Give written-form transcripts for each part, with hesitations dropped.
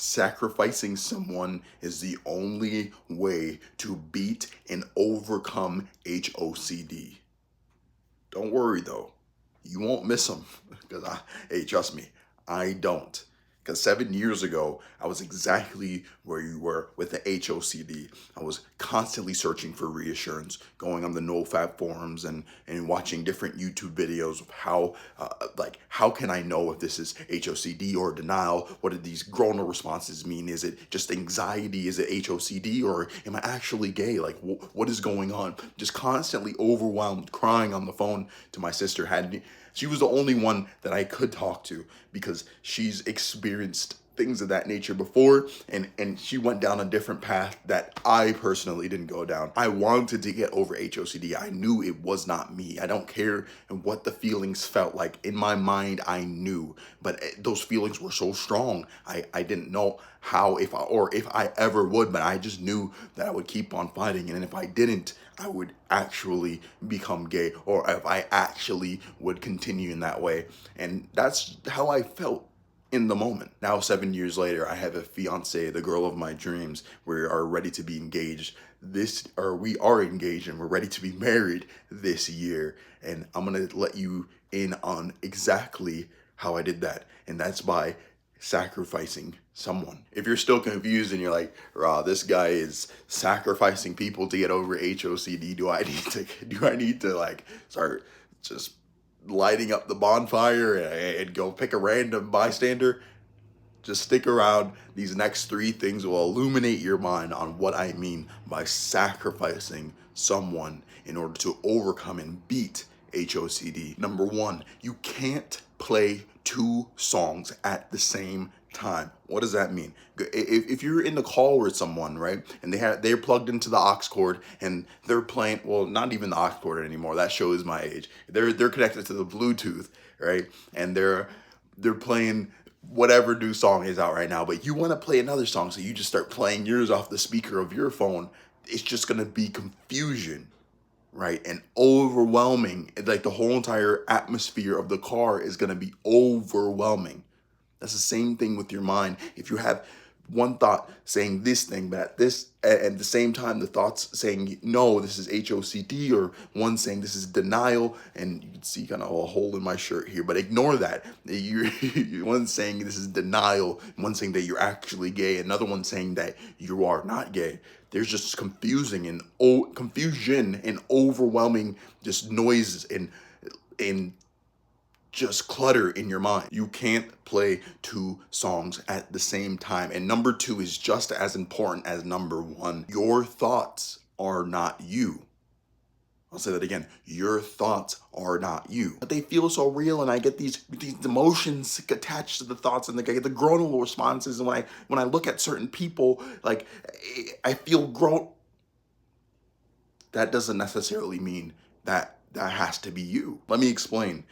Sacrificing someone is the only way to beat and overcome HOCD. Don't worry though, you won't miss them because hey, trust me, I don't. Because 7 years ago, I was exactly where you were with the HOCD. I was constantly searching for reassurance, going on the NoFap forums and watching different YouTube videos of how can I know if this is HOCD or denial? What do these groaner responses mean? Is it just anxiety? Is it HOCD or am I actually gay? Like what is going on? Just constantly overwhelmed, crying on the phone to my sister. She was the only one that I could talk to because she's experienced things of that nature before, and she went down a different path that I personally didn't go down. I wanted to get over HOCD. I knew it was not me. I don't care what the feelings felt like. In my mind, I knew, but those feelings were so strong. I didn't know how, if I ever would, but I just knew that I would keep on fighting, and if I didn't, I would actually become gay, or if I actually would continue in that way. And that's how I felt in the moment. Now, 7 years later, I have a fiance, the girl of my dreams. We are ready to be engaged we are engaged and we're ready to be married this year. And I'm gonna let you in on exactly how I did that. And that's by sacrificing someone. If you're still confused and you're like, "Raw, this guy is sacrificing people to get over HOCD. Do I need to like start just lighting up the bonfire and go pick a random bystander?" Just stick around. These next three things will illuminate your mind on what I mean by sacrificing someone in order to overcome and beat HOCD. Number one, you can't play two songs at the same time. What does that mean? If you're in the call with someone, right, and they're plugged into the aux cord and they're playing, well, not even the aux cord anymore. That shows my age. They're connected to the Bluetooth, right, and they're playing whatever new song is out right now, but you want to play another song, so you just start playing yours off the speaker of your phone. It's just going to be confusion, right? And overwhelming. Like the whole entire atmosphere of the car is going to be overwhelming. That's the same thing with your mind. If you have one thought saying this thing, but at the same time, the thoughts saying, no, this is HOCD, or one saying this is denial, and you can see kind of a hole in my shirt here, but ignore that. One saying this is denial, one saying that you're actually gay, another one saying that you are not gay. There's just confusion and overwhelming just noises and just clutter in your mind. You can't play two songs at the same time. And number two is just as important as number one. Your thoughts are not you. I'll say that again. Your thoughts are not you. But they feel so real, and I get these emotions attached to the thoughts, and I get the groanal responses. And when I look at certain people, like I feel groan. That doesn't necessarily mean that has to be you. Let me explain.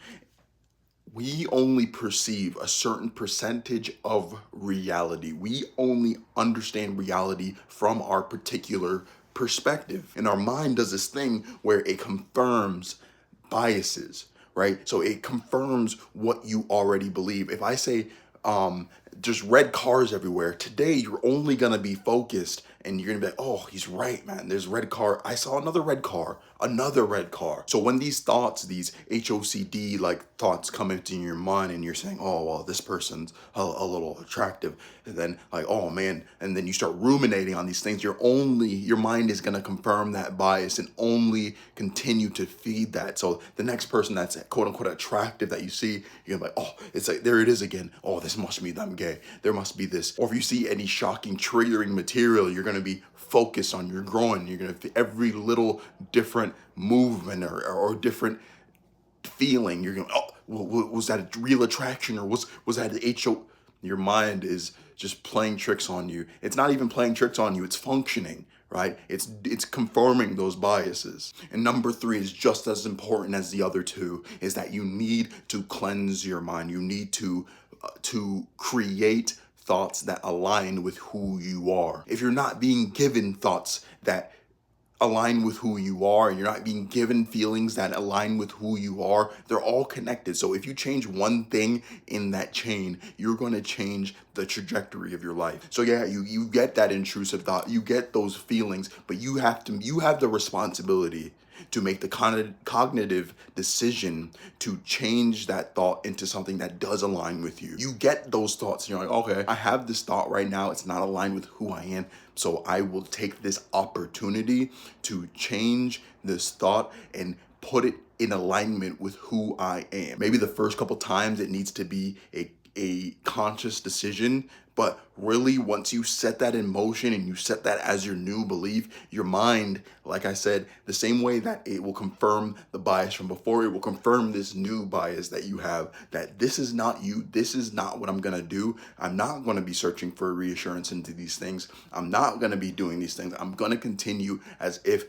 We only perceive a certain percentage of reality. We only understand reality from our particular perspective. And our mind does this thing where it confirms biases, right? So it confirms what you already believe. If I say, just red cars everywhere, today you're only gonna be focused and you're gonna be like, oh, he's right, man. There's red car. I saw another red car. So when these thoughts, these HOCD like thoughts come into your mind and you're saying, oh, well, this person's a little attractive, and then like, oh man, and then you start ruminating on these things, your mind is gonna confirm that bias and only continue to feed that. So the next person that's quote unquote attractive that you see, you're gonna be like, oh, it's like, there it is again. Oh, this must be them gay. There must be this. Or if you see any shocking triggering material, you're gonna be focused on your groin. You're gonna every little different movement or different feeling. You're gonna, oh, was that a real attraction, or was that an HO? Your mind is just playing tricks on you. It's not even playing tricks on you. It's functioning, right? It's confirming those biases. And number three is just as important as the other two, is that you need to cleanse your mind. You need to create thoughts that align with who you are. If you're not being given thoughts that align with who you are, and you're not being given feelings that align with who you are. They're all connected. So if you change one thing in that chain, you're going to change the trajectory of your life. So yeah, you get that intrusive thought, you get those feelings, but you have the responsibility to make the cognitive decision to change that thought into something that does align with you. You get those thoughts and you're like, okay, I have this thought right now. It's not aligned with who I am. So I will take this opportunity to change this thought and put it in alignment with who I am. Maybe the first couple times it needs to be a conscious decision, but really once you set that in motion and you set that as your new belief, your mind, like I said, the same way that it will confirm the bias from before, it will confirm this new bias that you have, that this is not you, this is not what I'm gonna do. I'm not gonna be searching for reassurance into these things. I'm not gonna be doing these things. I'm gonna continue as if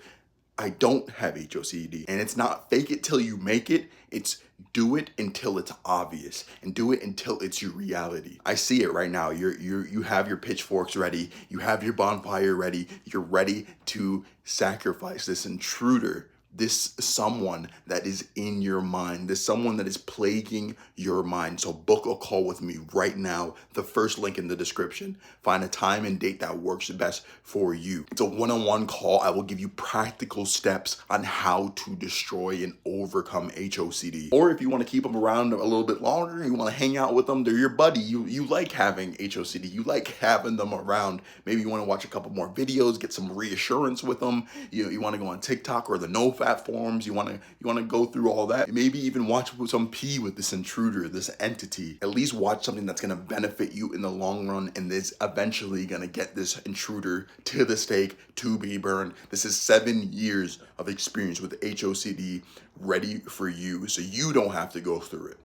I don't have HOCD. And it's not fake it till you make it. It's do it until it's obvious, and do it until it's your reality. I see it right now. You have your pitchforks ready. You have your bonfire ready. You're ready to sacrifice this intruder, this someone that is in your mind, this someone that is plaguing your mind. So book a call with me right now. The first link in the description. Find a time and date that works best for you. It's a one-on-one call. I will give you practical steps on how to destroy and overcome HOCD. Or if you want to keep them around a little bit longer, you want to hang out with them, they're your buddy. You like having HOCD. You like having them around. Maybe you want to watch a couple more videos, get some reassurance with them. You want to go on TikTok or the NoFap forums. You want to go through all that. Maybe even watch some pee with this intruder, this entity. At least watch something that's going to benefit you in the long run, and is eventually going to get this intruder to the stake to be burned. This is 7 years of experience with HOCD ready for you, so you don't have to go through it.